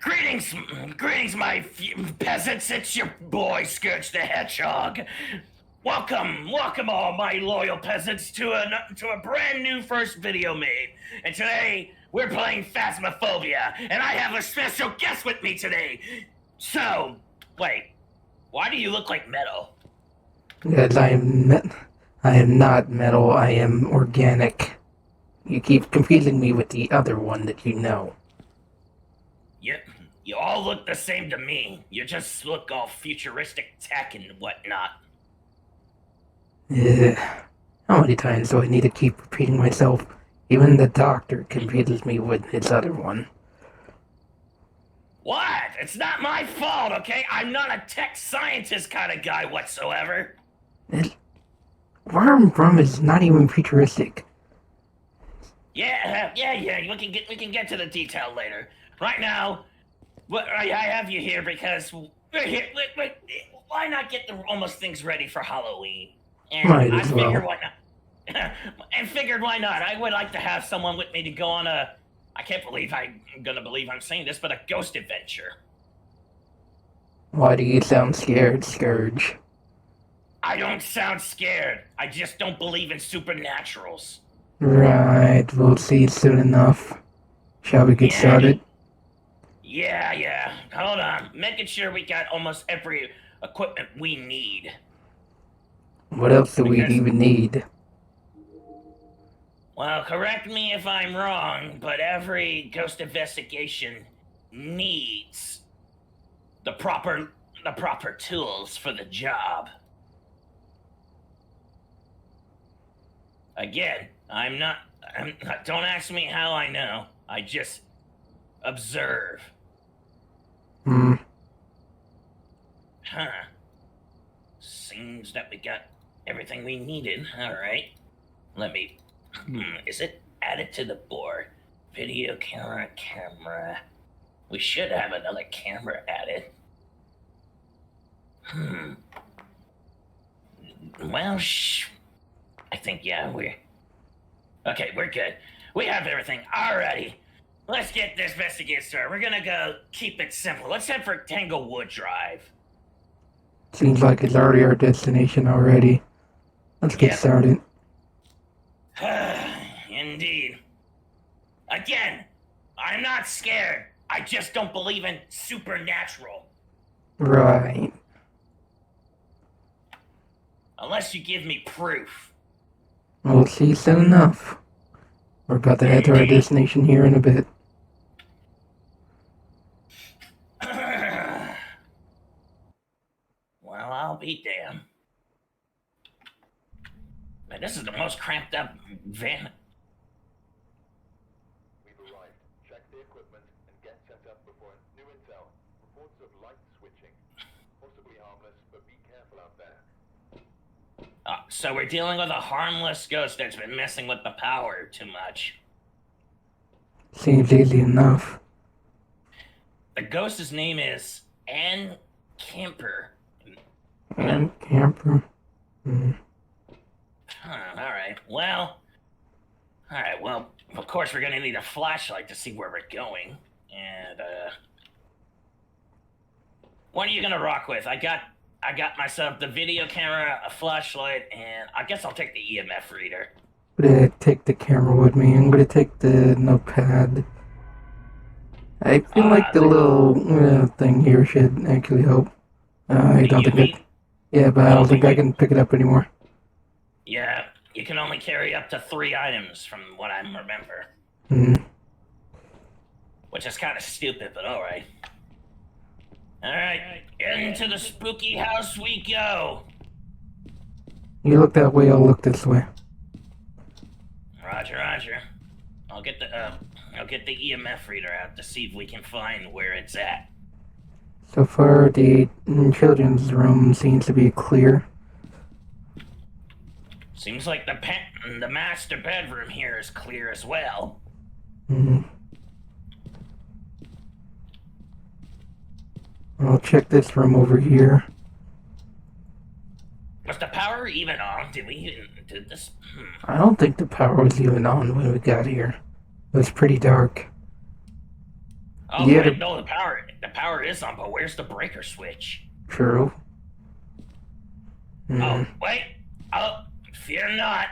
Greetings, my peasants. It's your boy, Scourge the Hedgehog. Welcome, all my loyal peasants to a brand new first video made. And today we're playing Phasmophobia, and I have a special guest with me today. So, wait, why do you look like metal? Because I am not metal, I am organic. You keep confusing me with the other one that you know. You all look the same to me. You just look all futuristic tech and whatnot. How many times do I need to keep repeating myself? Even the doctor confuses me with his other one. What? It's not my fault, okay? I'm not a tech scientist kind of guy whatsoever. Where I'm from is not even futuristic. Yeah. We can get to the detail later. Right now, I have you here because we're here. Why not get almost things ready for Halloween? And Might as well. Figured why not? I would like to have someone with me to go on a. I can't believe I'm saying this, but a ghost adventure. Why do you sound scared, Scourge? I don't sound scared. I just don't believe in supernaturals. Right, we'll see soon enough. Shall we get started? Yeah. Hold on. Making sure we got almost every equipment we need. What else do we even need? Well, correct me if I'm wrong, but every ghost investigation needs the proper tools for the job. Again, don't ask me how I know. I just observe. Huh. Seems that we got everything we needed. Alright. Let me... is it added to the board? Video camera. We should have another camera added. Well, I think, we're good. We have everything already. Let's get this investigation started. We're gonna go keep it simple. Let's head for Tanglewood Drive. Seems like it's already our destination already. Let's get started. Indeed. Again, I'm not scared. I just don't believe in supernatural. Right. Unless you give me proof. We'll see soon enough. We're about to head to our destination here in a bit. Well, I'll be damned. Man, this is the most cramped up van. We've arrived. Check the equipment and get set up before new intel. Reports of light switching. Possibly harmless, but be careful out there. So we're dealing with a harmless ghost that's been messing with the power too much. Seems easy enough. The ghost's name is Ann Camper. Ann Camper? Alright, well, of course we're gonna need a flashlight to see where we're going. And, what are you gonna rock with? I got myself the video camera, a flashlight, and I guess I'll take the EMF reader. I'm gonna take the camera with me. I'm gonna take the notepad. I feel like the little thing here should actually help. I don't think but I don't think I can pick it up anymore. Yeah, you can only carry up to 3 items from what I remember. Which is kind of stupid, but alright. Alright, into the spooky house we go. You look that way, I'll look this way. Roger. I'll get the EMF reader out to see if we can find where it's at. So far, the children's room seems to be clear. Seems like the master bedroom here is clear as well. I'll check this room over here. Was the power even on? Did we even do this? I don't think the power was even on when we got here. It was pretty dark. Oh, Yeah, wait, no, the power is on, but where's the breaker switch? true. Oh, wait. Oh, fear not.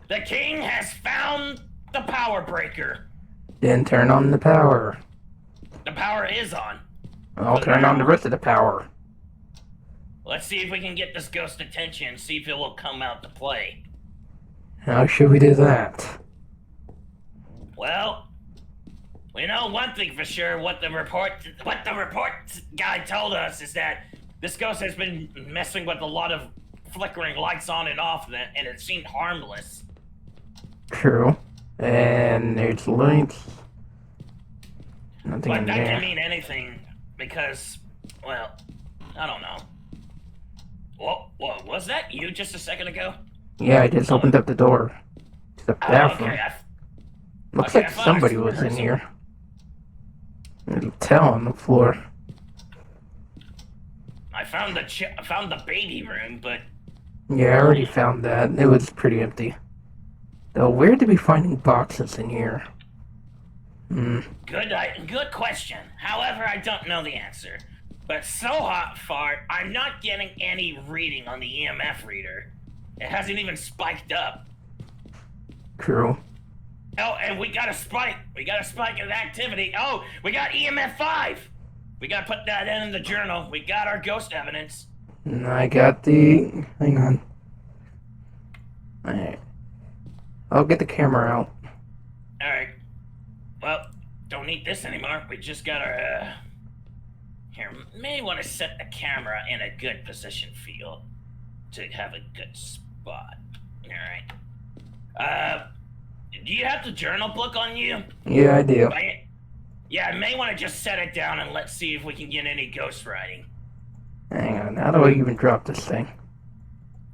The king has found the power breaker. Then turn on the power. The power is on. I'll turn on the rest of the power. Let's see if we can get this ghost attention and see if it will come out to play. How should we do that? Well, we know one thing for sure. What the report guy told us is that this ghost has been messing with a lot of flickering lights on and off, and it seemed harmless. True. And there's lights. Nothing But in that there. can mean anything because, well, I don't know. Whoa, was that you just a second ago? Yeah, I just opened up the door to the bathroom. Okay, Looks okay, like I thought somebody I was heard in some- here. There's a towel on the floor. I found the baby room, but Yeah, I already found that. It was pretty empty. Though, where did we find boxes in here? good question. However, I don't know the answer. But so far, I'm not getting any reading on the EMF reader. It hasn't even spiked up. True. Oh, and we got a spike. We got a spike of activity. Oh, we got EMF 5. We got to put that in the journal. We got our ghost evidence. And I got the... Hang on. Alright. I'll get the camera out. All right. Well, don't need this anymore. We just got our, Here, may want to set the camera in a good position for to have a good spot. All right. Do you have the journal book on you? Yeah, I do. Yeah, I may want to just set it down and let's see if we can get any ghost writing. Hang on, how do I even drop this thing?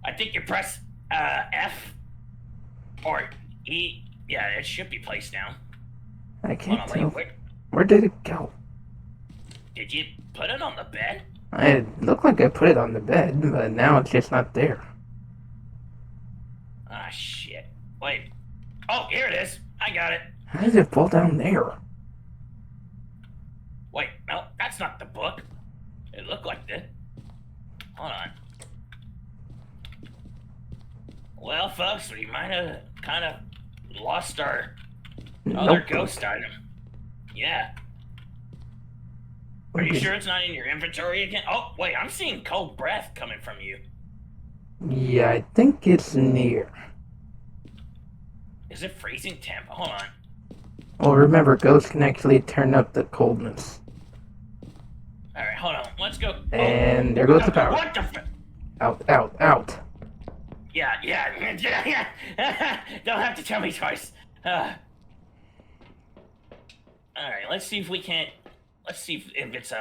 I think you press F or E. Yeah, it should be placed down. I Hold can't on, tell. wait. Where did it go? Did you put it on the bed? It looked like I put it on the bed, but now it's just not there. Ah, shit. Wait. Oh, here it is. I got it. How did it fall down there? Wait, no, that's not the book. It looked like this. Hold on. Well, folks, we might have kind of lost our other Notebook. ghost item. Yeah. Are you Okay. sure it's not in your inventory again? Oh, wait, I'm seeing cold breath coming from you. Yeah, I think it's near. Is it freezing temp? Hold on. Well, remember, ghosts can actually turn up the coldness. Alright, hold on. Let's go. And there goes the power. What the Out, out, out. Yeah. Don't have to tell me twice. Alright, let's see if we can't. Let's see if it's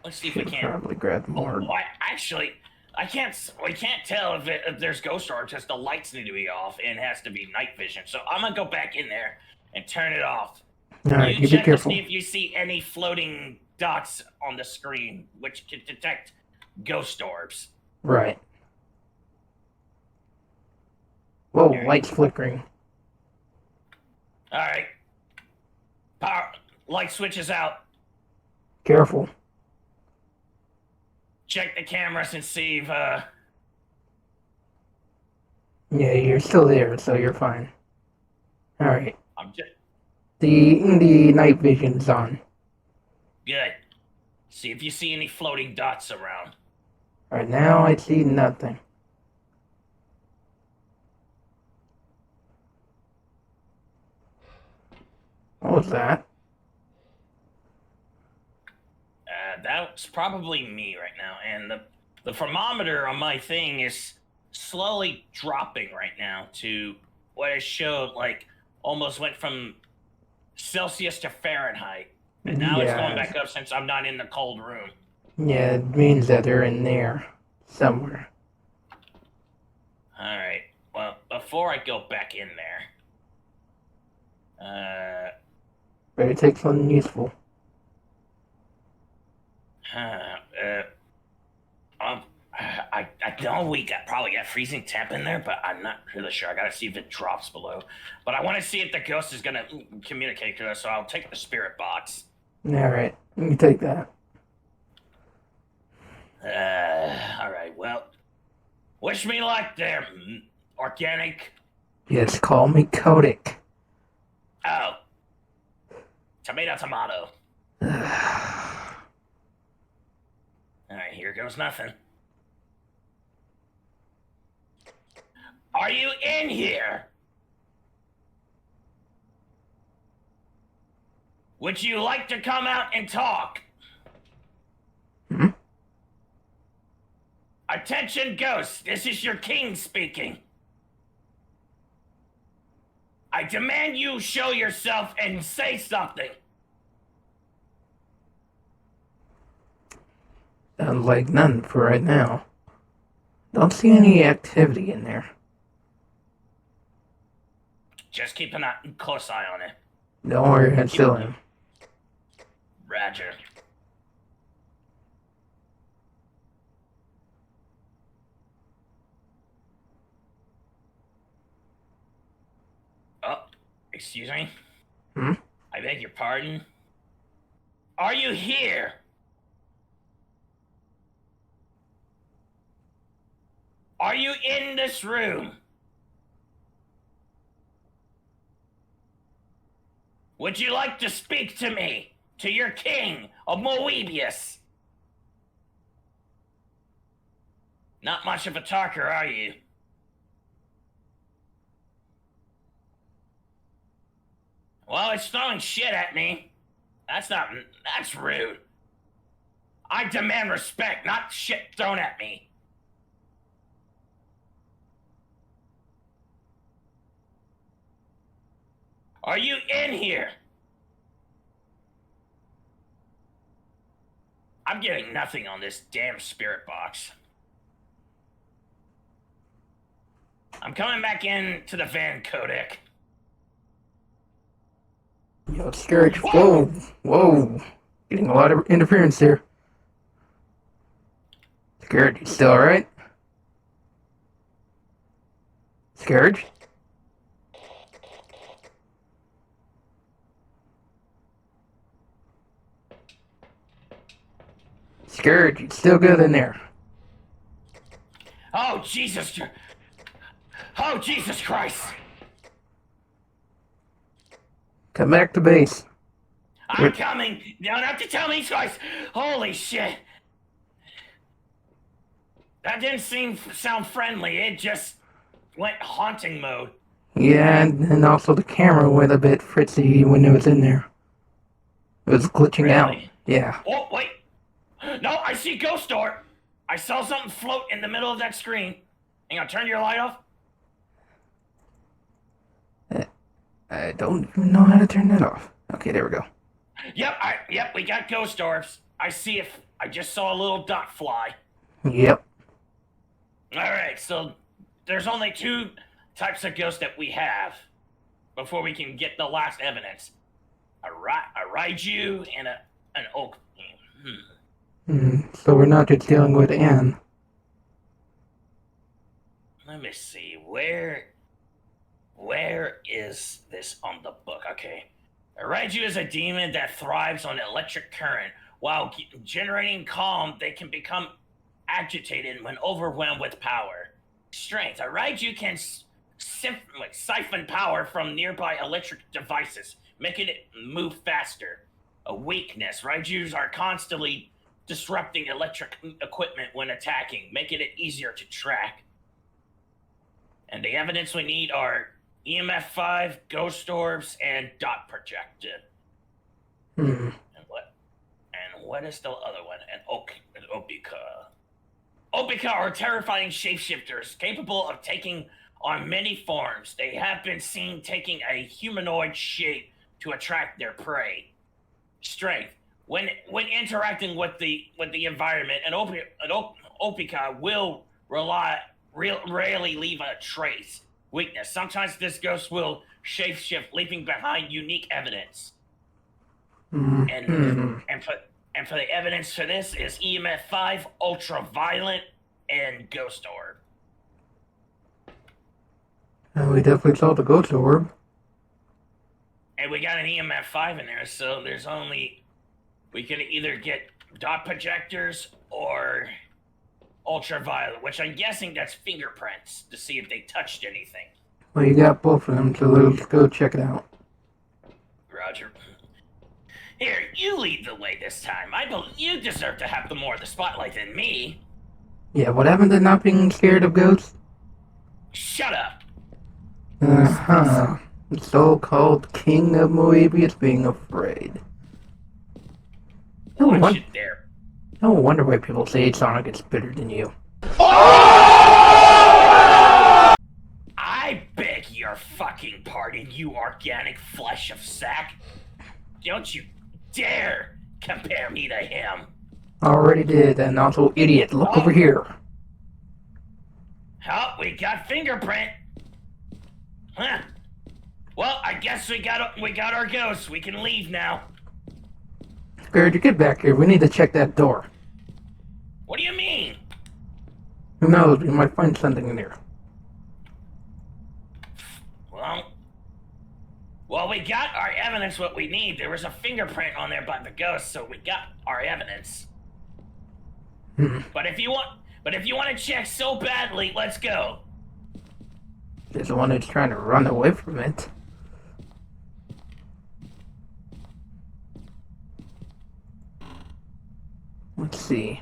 Let's see if we Should can. probably grab more. Why? Actually, I can't. We can't tell if there's ghost art because the lights need to be off and it has to be night vision. So I'm gonna go back in there and turn it off. Alright, You you be check to careful. see if you see any floating dots on the screen, which can detect ghost orbs. Right. Whoa, Alright. light's flickering. All right. Power light switches out. Careful. Check the cameras and see if Yeah, you're still there, so you're fine. Alright. I'm just The night vision's on. good. See if you see any floating dots around. Right now, I see nothing. What was that? That's probably me right now, and the thermometer on my thing is slowly dropping right now to what it showed, like almost went from Celsius to Fahrenheit, and now it's going back up since I'm not in the cold room. Yeah, it means that they're in there. Somewhere. All right. Well, before I go back in there, Better take something useful. I know we probably got freezing temp in there, but I'm not really sure. I gotta see if it drops below. But I want to see if the ghost is gonna communicate to us, so I'll take the spirit box. Alright, you can take that. Alright, well, wish me luck there, organic. Just call me Codic. Oh. Tomato. Alright, here goes nothing. Are you in here? Would you like to come out and talk? Hmm? Attention, ghosts. This is your king speaking. I demand you show yourself and say something. Sounds like none for right now. Don't see any activity in there. Just keep a close eye on it. Don't worry, I'm still in. Roger. Oh, excuse me? Hmm? I beg your pardon? Are you here? Are you in this room? Would you like to speak to me? To your king of Moebius? Not much of a talker, are you? Well, it's throwing shit at me. That's rude. I demand respect, not shit thrown at me. Are you in here? I'm getting nothing on this damn spirit box. I'm coming back in to the van codec. Yo, Scourge, whoa. Getting a lot of interference here. Scourge, you still alright? Scourge? Scourge, you still good in there? Oh, Jesus. Oh, Jesus Christ. Come back to base. I'm coming. You don't have to tell me twice. Holy shit. That didn't sound friendly. It just went haunting mode. Yeah, and also the camera went a bit fritzy when it was in there. It was glitching out. Really? Yeah. Oh, wait. No, I see Ghost Door. I saw something float in the middle of that screen. Hang on, turn your light off. I don't even know how to turn that off. Okay, there we go. Yep, we got Ghost Orbs. I see if I just saw a little dot fly. Yep. Alright, so there's only two types of ghosts that we have before we can get the last evidence. A Raiju and an Oak. So we're not just dealing with Anne. Let me see, where is this on the book? Okay. A Raiju is a demon that thrives on electric current. While generating calm, they can become agitated when overwhelmed with power. Strength. A Raiju can siphon power from nearby electric devices, making it move faster. A weakness. Raijus are constantly disrupting electric equipment when attacking, making it easier to track. And the evidence we need are EMF 5, ghost orbs, and dot projected. And what is the other one? And Opika. Opika are terrifying shapeshifters capable of taking on many forms. They have been seen taking a humanoid shape to attract their prey. Strength. When interacting with the environment, an Opika will rarely leave a trace. Weakness. Sometimes this ghost will shapeshift, leaving behind unique evidence. And for the evidence for this is EMF 5, ultra violent, and ghost orb. We definitely saw the ghost orb. And we got an EMF 5 in there, so there's only... We can either get dot projectors or ultraviolet, which I'm guessing that's fingerprints to see if they touched anything. Well, you got both of them, so let's go check it out. Roger. Here, you lead the way this time. I believe you deserve to have more of the spotlight than me. Yeah, what happened to not being scared of ghosts? Shut up. Uh-huh. The so-called king of Moebius being afraid. No, Watch it there. No wonder why people say Sonic is better than you. I beg your fucking pardon, you organic flesh of sack. Don't you dare compare me to him. Already did, and also idiot. Look over here. Oh, we got fingerprint. Huh. Well, I guess we got our ghost. We can leave now. Scourge, get back here. We need to check that door. What do you mean? Who knows? We might find something in here. Well, we got our evidence. What we need. There was a fingerprint on there by the ghost, so we got our evidence. But if you want to check so badly, let's go. There's the one that's trying to run away from it. Let's see.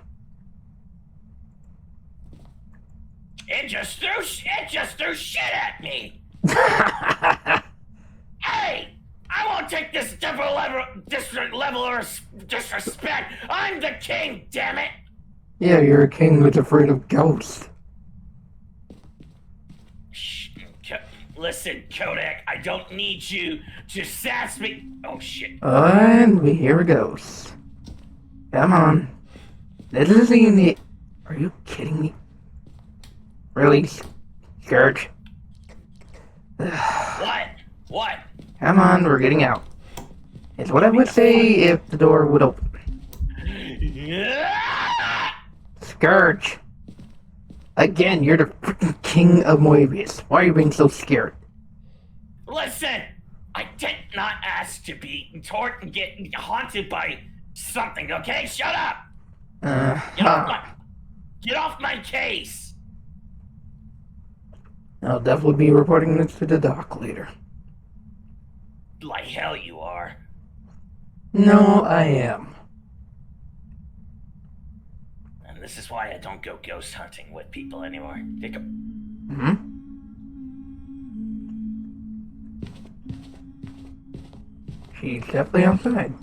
It just threw shit at me. Hey, I won't take this level of disrespect. I'm the king, damn it. Yeah, you're a king who's afraid of ghosts. Listen, Kodak, I don't need you to sass me. Oh shit. And we hear a ghost. Come on. This is in the... Are you kidding me? Really? Scourge? What? Come on, we're getting out. It's what I would say if the door would open. Scourge! Again, you're the freaking king of Moebius. Why are you being so scared? Listen, I did not ask to be tortured and get haunted by something, okay? Shut up! Get off my case! I'll definitely be reporting this to the doc later. Like hell you are. No, I am. And this is why I don't go ghost hunting with people anymore. Take a... She's definitely outside.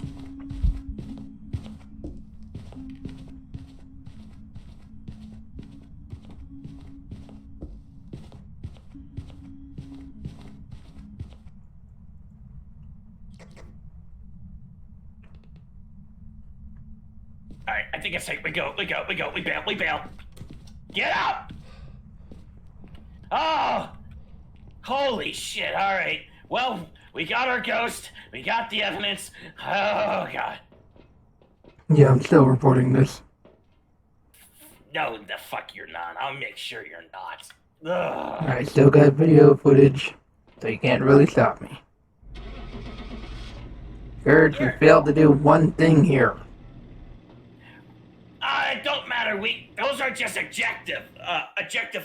Alright, I think it's safe. We bail. Get out! Oh! Holy shit, alright. Well, we got our ghost. We got the evidence. Oh, God. Yeah, I'm still reporting this. No, the fuck you're not. I'll make sure you're not. Ugh. I still got video footage, so you can't really stop me. Scourge, we failed to do one thing here. It don't matter. Those are just objective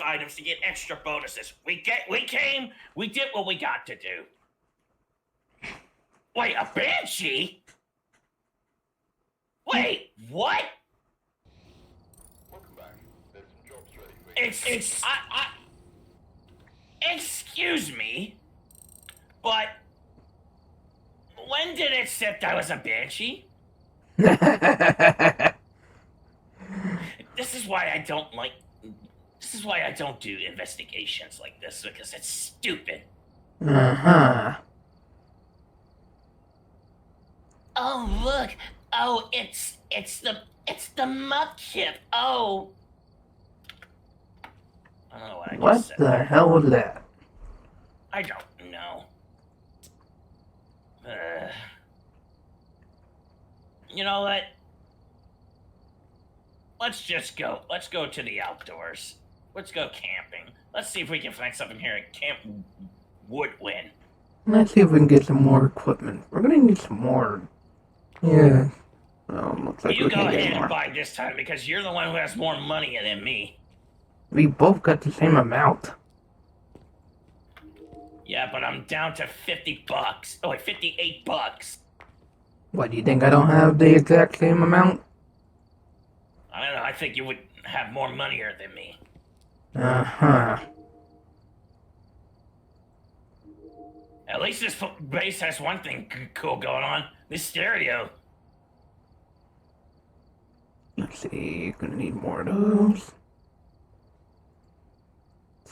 items to get extra bonuses. We came, we did what we got to do. Wait, a banshee? Wait, what? Welcome back. There's some jobs ready for you. Excuse me, but when did it accept I was a banshee? This is why I don't do investigations like this, because it's stupid. Uh-huh. Oh, look. Oh, it's the mudkip. Oh. I don't know what I just said. What the hell was that? I don't know. You know what? let's just go. Let's go to the outdoors. Let's go camping. Let's see if we can find something here at Camp Woodwind. Let's see if we can get some more equipment. We're gonna need some more. Yeah. Looks like You we go can ahead get and more. buy this time because you're the one who has more money than me. We both got the same amount. Yeah, but I'm down to $50. Oh, wait, $58. What, do you think I don't have the exact same amount? I don't know. I think you would have more money than me. Uh-huh. At least this base has one thing cool going on. This stereo. Let's see, gonna need more of those.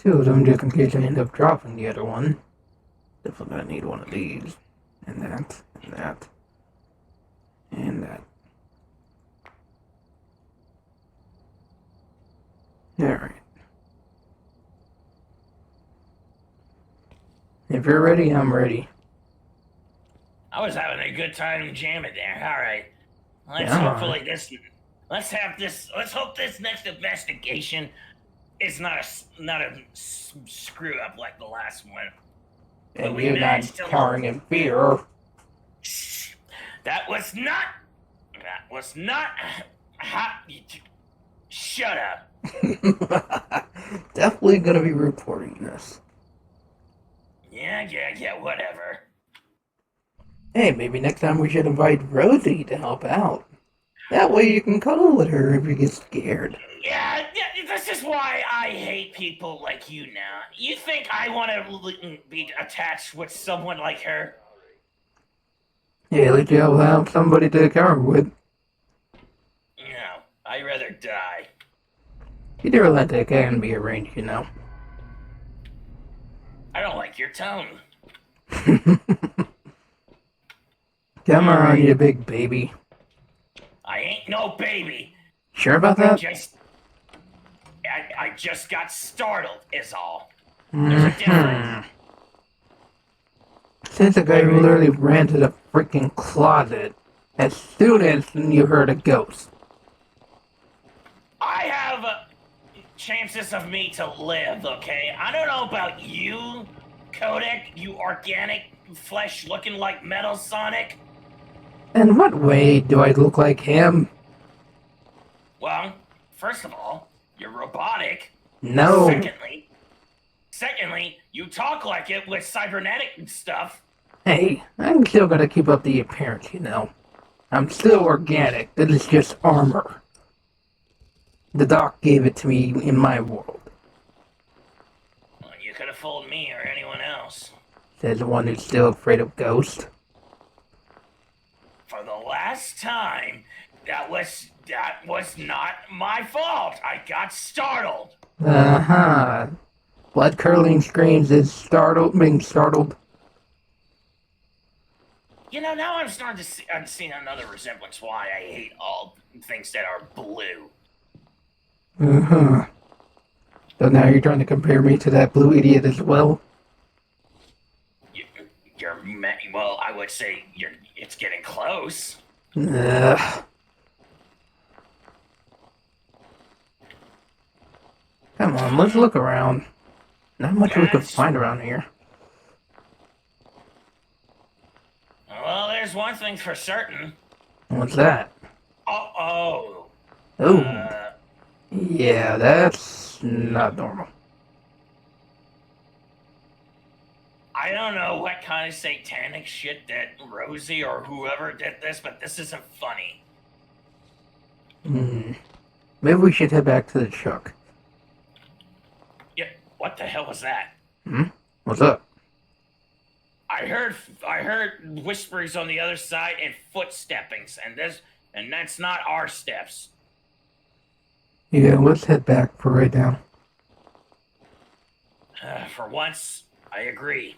Two of them just in case I end up dropping the other one. Definitely gonna need one of these. And that, and that. And that. Alright. If you're ready, I'm ready. I was having a good time jamming there. All right. Let's Yeah. hopefully this. Let's hope this next investigation is not a screw up like the last one. And we you're not managed to cowering in fear. Shh. That was not. Shut up. Definitely gonna be reporting this. Yeah, whatever. Hey, maybe next time we should invite Rosie to help out. That way you can cuddle with her if you get scared. Yeah, this is why I hate people like you now. You think I want to be attached with someone like her? Yeah, at least you'll have somebody to cover with. No, I'd rather die. Either let that can be arranged, you know. I don't like your tone. Come on, you big baby. I ain't no baby. Sure about that? I just got startled, is all. There's a difference. Since the guy who literally ran to the freaking closet as soon as you heard a ghost. I have chances of me to live, okay? I don't know about you, Codic, you organic flesh looking like Metal Sonic. In what way do I look like him? Well, first of all, you're robotic. No. Secondly, you talk like it with cybernetic and stuff. Hey, I'm still gonna keep up the appearance, you know. I'm still organic. This is just armor. The doc gave it to me in my world. Well, you could have fooled me or anyone else. Says the one who's still afraid of ghosts. For the last time, that was not my fault. I got startled. Uh-huh. Blood curdling screams is being startled. You know, now I'm starting to see, I'm seeing another resemblance why I hate all things that are blue. Uh-huh. So now you're trying to compare me to that blue idiot as well? Well, I would say it's getting close. Ugh. Come on, let's look around. Not much we could find around here. Well, there's one thing for certain. What's that? Oh. Yeah, that's not normal. I don't know what kind of satanic shit that Rosie or whoever did this, but this isn't funny. Maybe we should head back to the truck. Yeah, what the hell was that? What's up? I heard whisperings on the other side and footsteppings, and that's not our steps. Yeah, let's head back for right now. For once, I agree.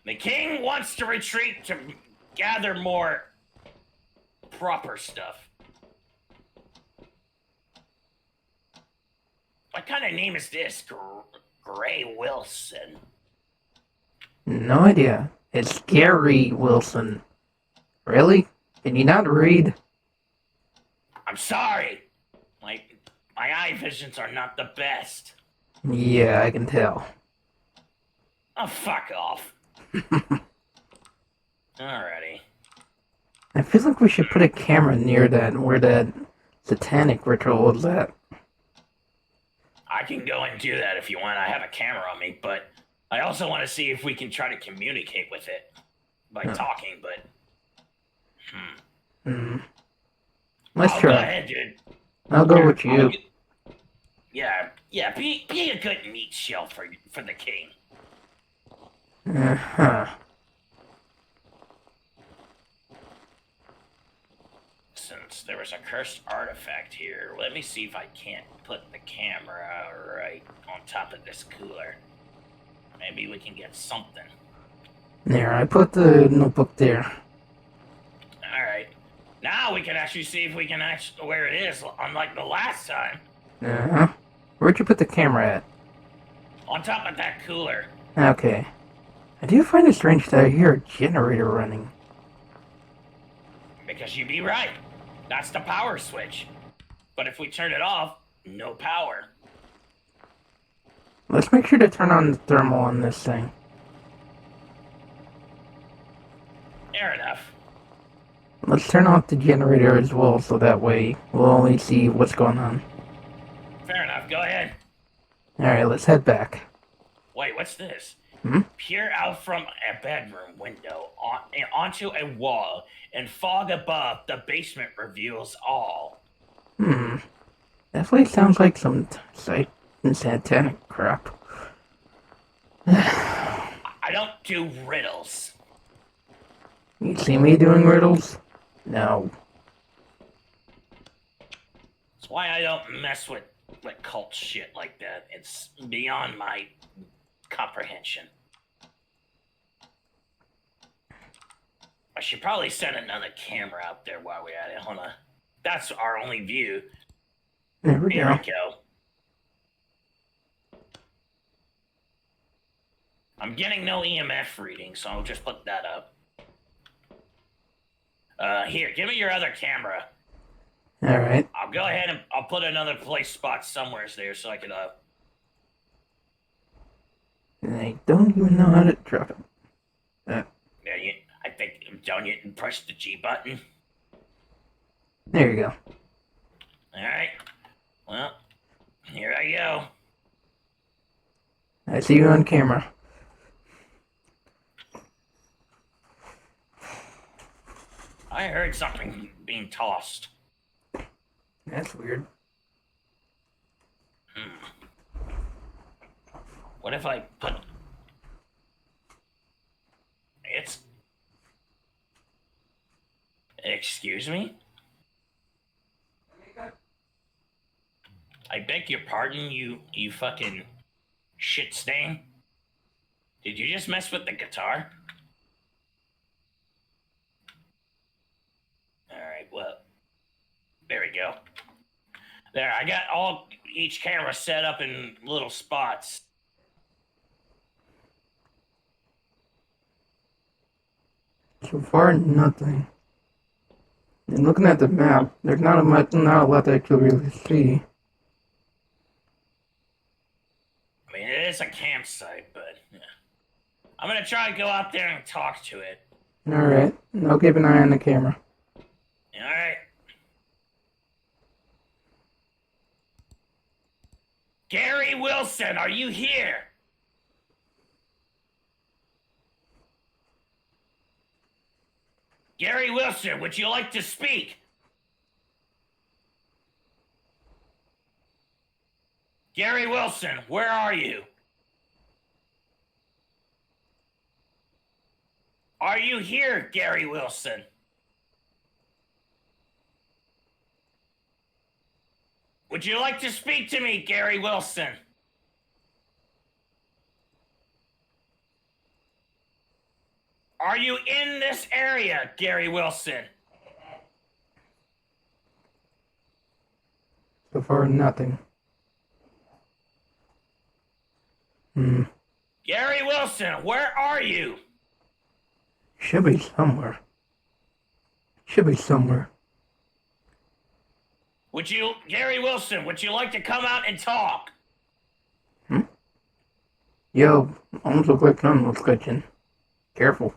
The king wants to retreat to gather more proper stuff. What kind of name is this? Gray Wilson. No idea. It's Gary Wilson. Really? Can you not read? I'm sorry. My eye visions are not the best. Yeah, I can tell. Oh, fuck off. Alrighty. I feel like we should put a camera near that, where that satanic ritual was at. I can go and do that if you want. I have a camera on me, but I also want to see if we can try to communicate with it by talking, but... Let's I'll try. go ahead, dude. I'll go with you. Yeah, be a good meat shell for the king. Uh-huh. Since there was a cursed artifact here, let me see if I can't put the camera right on top of this cooler. Maybe we can get something. There, I put the notebook there. Alright. Now we can actually see if we can actually where it is, unlike the last time. Uh-huh. Where'd you put the camera at? On top of that cooler. Okay. I do find it strange that I hear a generator running. Because you'd be right. That's the power switch. But if we turn it off, no power. Let's make sure to turn on the thermal on this thing. Fair enough. Let's turn off the generator as well, so that way we'll only see what's going on. Fair enough, go ahead. Alright, let's head back. Wait, what's this? Hmm? Peer out from a bedroom window onto a wall, and fog above the basement reveals all. Definitely sounds like some satanic crap. I don't do riddles. You see me doing riddles? No. That's why I don't mess with cult shit like that. It's beyond my comprehension. I should probably set another camera out there while we're at it. Hold on. That's our only view. There we Here go. we go. I'm getting no EMF reading, so I'll just put that up. Here, give me your other camera. Alright. I'll go ahead and I'll put another place spot somewhere there so I can, I don't even know how to drop it. yeah, I think, don't you press the G button? There you go. Alright. Well, here I go. I see you on camera. I heard something being tossed. That's weird. What if I put... It's... Excuse me? I beg your pardon, you fucking shit stain. Did you just mess with the guitar? Alright, well, there we go. There, I got each camera set up in little spots. So far, nothing. And looking at the map, there's not a lot that I can really see. I mean, it is a campsite, but yeah. I'm gonna try to go out there and talk to it. Alright, I'll keep an eye on the camera. Alright. Gary Wilson, are you here? Gary Wilson, would you like to speak? Gary Wilson, where are you? Are you here, Gary Wilson? Would you like to speak to me, Gary Wilson? Are you in this area, Gary Wilson? So far, nothing. Gary Wilson, where are you? Should be somewhere. Should be somewhere. Gary Wilson, would you like to come out and talk? Yo, almost look like none was glitching. Careful.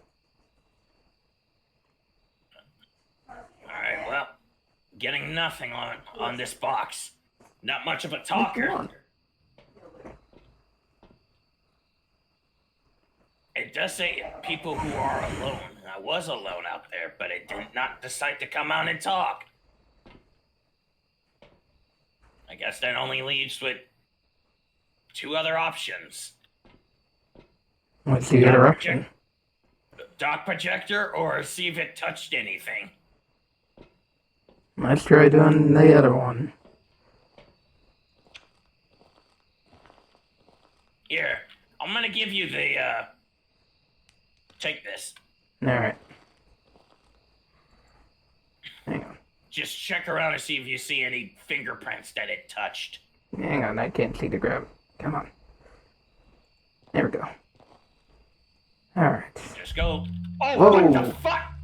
Alright, well, getting nothing on this box. Not much of a talker. It does say people who are alone. I was alone out there, but it did not decide to come out and talk. I guess that only leaves with 2 other options. What's the other option? Dock projector or see if it touched anything. Let's try doing the other one. Here, I'm gonna give you the, take this. Alright. Hang on. Just check around and see if you see any fingerprints that it touched. Hang on, I can't see the grab. Come on. There we go. Alright. Just go. Oh, Whoa. what the fuck?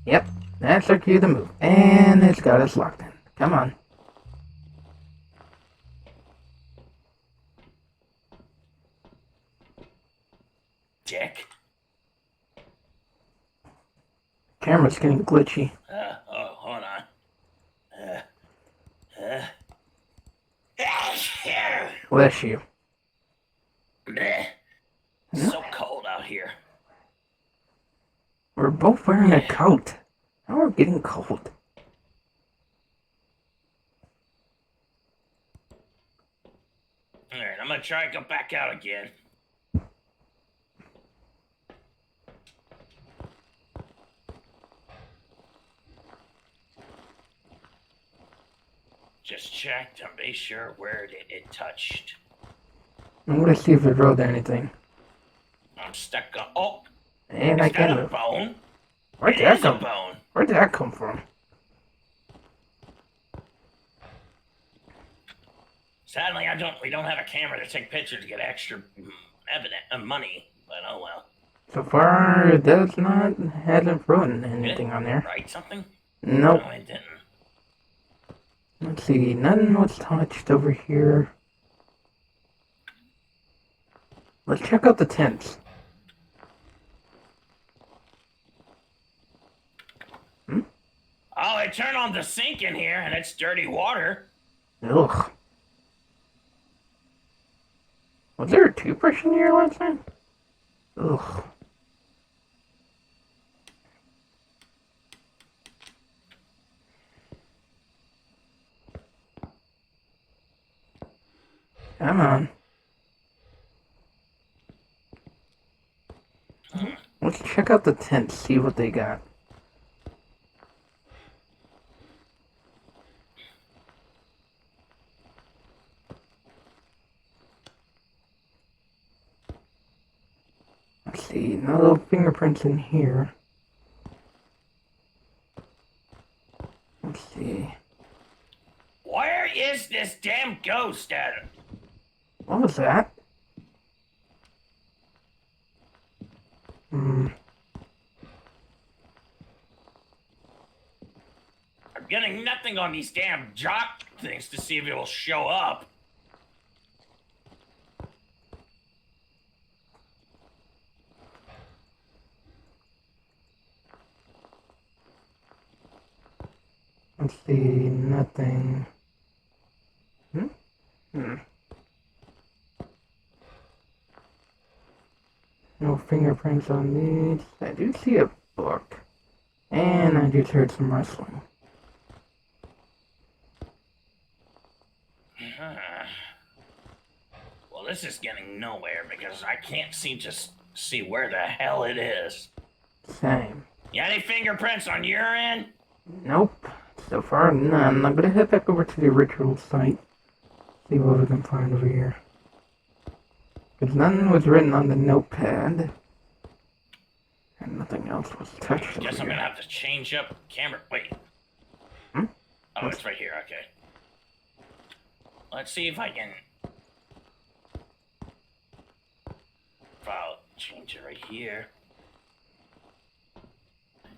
Yep, that's our cue to move. And it's got us locked in. Come on. Dick. Camera's getting glitchy. Hold on. Bless you. Bleh. So cold out here. We're both wearing a coat. Now we're getting cold. Alright, I'm gonna try to go back out again. Just check to be sure where it touched. I'm gonna see if it wrote anything. I'm stuck on. Oh! And I Is that can't a move. bone? Where'd It that is a come from? bone. Where'd that come from? Sadly, we don't have a camera to take pictures to get extra money, but oh well. So far, it does not hasn't written anything on there. Write something? Nope. No, it didn't. Let's see, nothing was touched over here. Let's check out the tents. Oh, I turned on the sink in here, and it's dirty water. Ugh. Was there a toothbrush in here last night? Ugh. Come on. Let's check out the tent, see what they got. Let's see, no fingerprints in here. Let's see. Where is this damn ghost at? What was that? I'm getting nothing on these damn jock things to see if it will show up. Let's see, nothing. No fingerprints on these. I do see a book. And I just heard some rustling. Well, this is getting nowhere because I can't seem to see where the hell it is. Same. You got any fingerprints on your end? Nope. So far, none. I'm gonna head back over to the ritual site. See what we can find over here. Because none was written on the notepad. And nothing else was touched over Guess I'm here. gonna have to change up camera. Wait. Hmm? Oh, it's right here. Okay. Let's see if I can. I'll change it right here.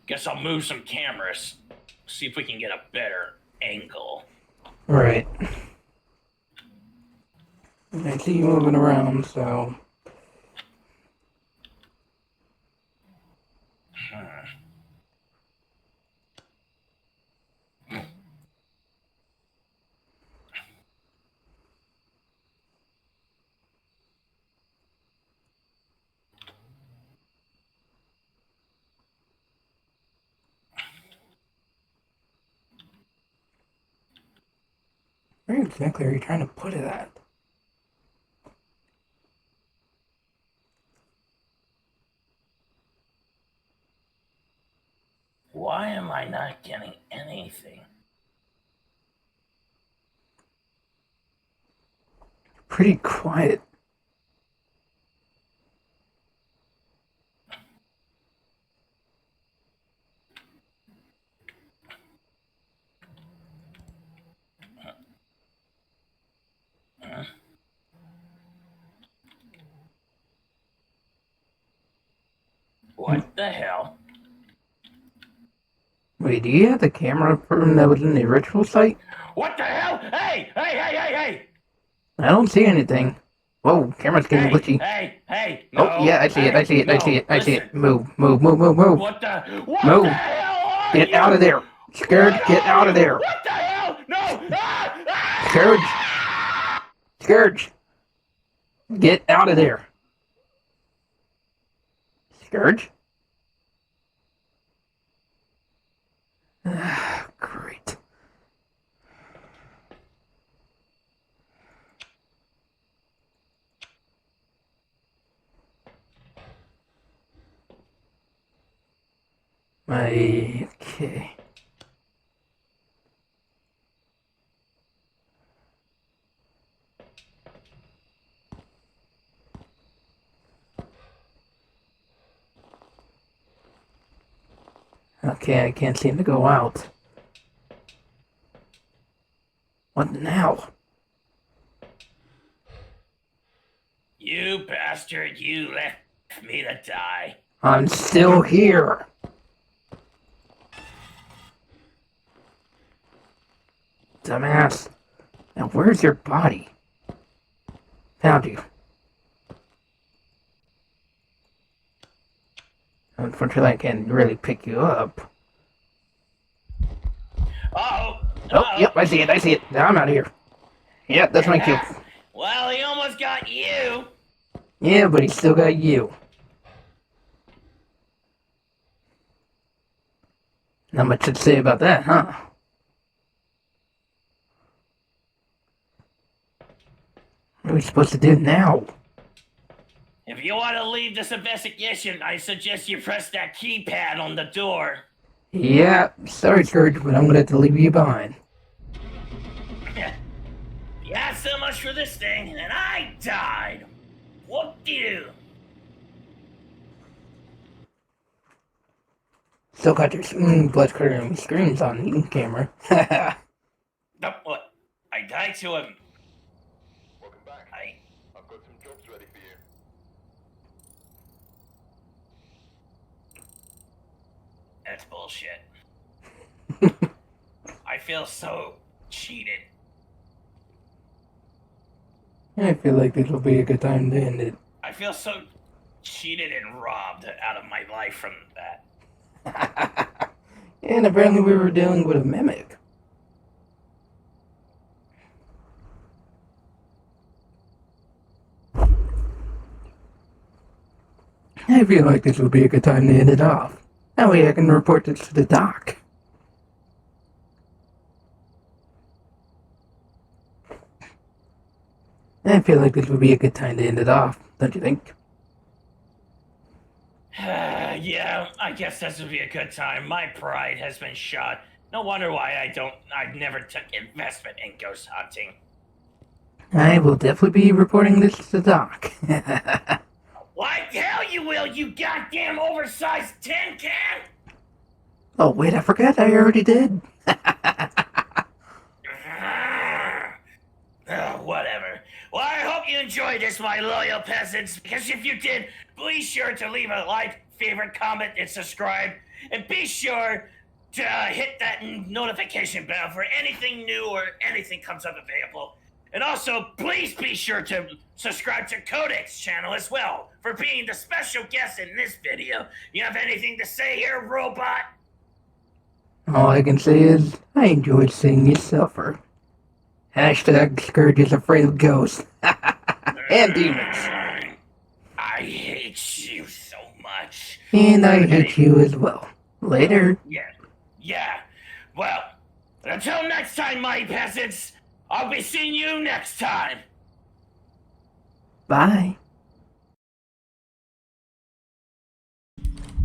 Guess I'll move some cameras. See if we can get a better angle. Right. I see you moving around, so... Where exactly are you trying to put it at? Why am I not getting anything? Pretty quiet. What the hell? Wait, do you have the camera from that was in the original site? What the hell? Hey! Hey, hey, hey, hey! I don't see anything. Whoa, camera's getting Hey, glitchy. hey, no. Oh, yeah, I see it, I see it, I see it, I see it. Listen. Move, move, move, move, move. What the Move. hell are Get you? out of there. Scourge, What get are out of you? there. What the hell? No! Scourge. Scourge. Get out of there. Scourge? Great. Okay. Okay, I can't seem to go out. What now? You bastard, you left me to die. I'm still here. Dumbass. Now where's your body? Found you. Unfortunately, I can't really pick you up. Uh-oh. Oh, yep, I see it, I see it. Now I'm out of here. Yep, that's my cue. Well, he almost got you. Yeah, but he still got you. Not much to say about that, huh? What are we supposed to do now? If you want to leave this investigation, I suggest you press that keypad on the door. Yeah, sorry, Scourge, but I'm gonna have to leave you behind. Yeah, so much for this thing, and I died. Whoop-de-doo. Still got your blood-curdling screams on camera. No, what? I died to him. Welcome back. I've got some jobs ready for you. That's bullshit. I feel so cheated. I feel like this will be a good time to end it. I feel so cheated and robbed out of my life from that. And apparently we were dealing with a mimic. I feel like this would be a good time to end it off. That way I can report this to the doc. I feel like this would be a good time to end it off, don't you think? Yeah, I guess this would be a good time. My pride has been shot. No wonder why I never took investment in ghost hunting. I will definitely be reporting this to the doc. Why the hell you will, you goddamn oversized tin can? Oh wait, I forgot I already did. Whatever. Well, I hope you enjoyed this, my loyal peasants, because if you did, please sure to leave a like, favorite, comment, and subscribe. And be sure to hit that notification bell for anything new or anything comes up available. And also, please be sure to subscribe to Codic's channel as well for being the special guest in this video. You have anything to say here, robot? All I can say is, I enjoyed seeing you suffer. Hashtag Scourge is afraid of ghosts. And demons. I hate you so much. And I hate you as well. Later. Yeah. Well, until next time, my peasants, I'll be seeing you next time. Bye.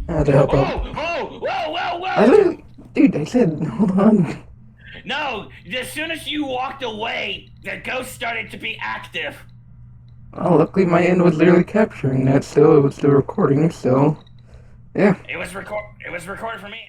How to help out? Whoa! Dude, I said, hold on. No, as soon as you walked away, the ghost started to be active. Well, luckily my end was literally capturing that, so it was still recording, so... Yeah. It was recorded for me.